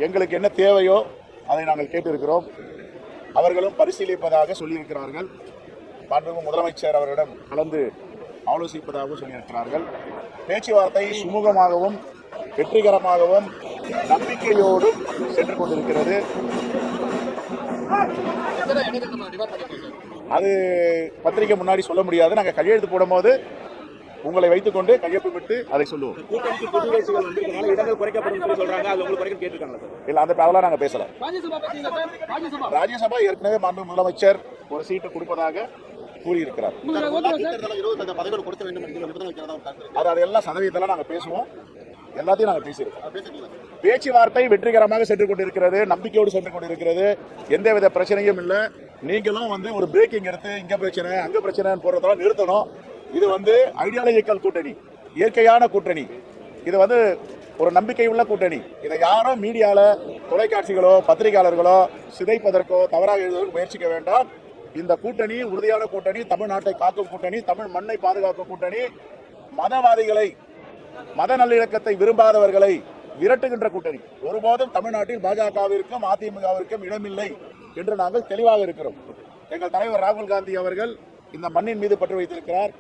எங்களுக்கு என்ன தேவையோ அதை நாங்கள் கேட்டிருக்கிறோம். அவர்களும் பரிசீலிப்பதாக சொல்லியிருக்கிறார்கள். மாண்புமிகு முதலமைச்சர் அவரிடம் கலந்து ஆலோசிப்பதாகவும் சொல்லியிருக்கிறார்கள். பேச்சுவார்த்தை சுமூகமாகவும் வெற்றிகரமாகவும் நம்பிக்கையோடும் சென்று கொண்டிருக்கிறது. அது பத்திரிகை முன்னாடி சொல்ல முடியாது. நாங்கள் கையெழுத்து போடும்போது உங்களை வைத்துக் கொண்டு கையொப்பமிட்டு அதை சொல்லுவோம். இல்ல, அதெல்லாம் நாங்க பேசல. ராஜ்யசபா ஏற்கனவே மாண்பு முதலமைச்சர் ஒரு சீட்டு கொடுப்பதாக கூறியிருக்கிறார். அதெல்லாம் சதவீதத்தெல்லாம் நாங்க பேசுவோம். எல்லாத்தையும் நாங்க பேசியிருக்கோம். பேச்சுவார்த்தை வெற்றிகரமாக சென்று கொண்டிருக்கிறது, நம்பிக்கையோடு சென்று கொண்டிருக்கிறது. எந்தவித பிரச்சனையும் இல்லை. நீங்களும் ஒரு பிரேக்கிங் எடுத்து இங்க பிரச்சனை அங்க பிரச்சனை போறதெல்லாம் நிறுத்தணும். இது ஐடியாலஜிக்கல் கூட்டணி, இயற்கையான கூட்டணி. இது ஒரு நம்பிக்கை உள்ள கூட்டணி. இதை யாரும் மீடியால தொலைக்காட்சிகளோ பத்திரிகையாளர்களோ சிதைப்பதற்கோ தவறாக எழுதுவதற்கு முயற்சிக்க வேண்டாம். இந்த கூட்டணி உறுதியான கூட்டணி, தமிழ்நாட்டை காக்கும் கூட்டணி, தமிழ் மண்ணை பாதுகாக்கும் கூட்டணி, மதவாதிகளை மத நல்லிணக்கத்தை விரும்பாதவர்களை விரட்டுகின்ற கூட்டணி. ஒருபோதும் தமிழ்நாட்டில் பாஜகவிற்கும் அதிமுகவிற்கும் இடமில்லை என்று நாங்கள் தெளிவாக இருக்கிறோம். எங்கள் தலைவர் ராகுல் காந்தி அவர்கள் இந்த மண்ணின் மீது பற்று வைத்திருக்கிறார்.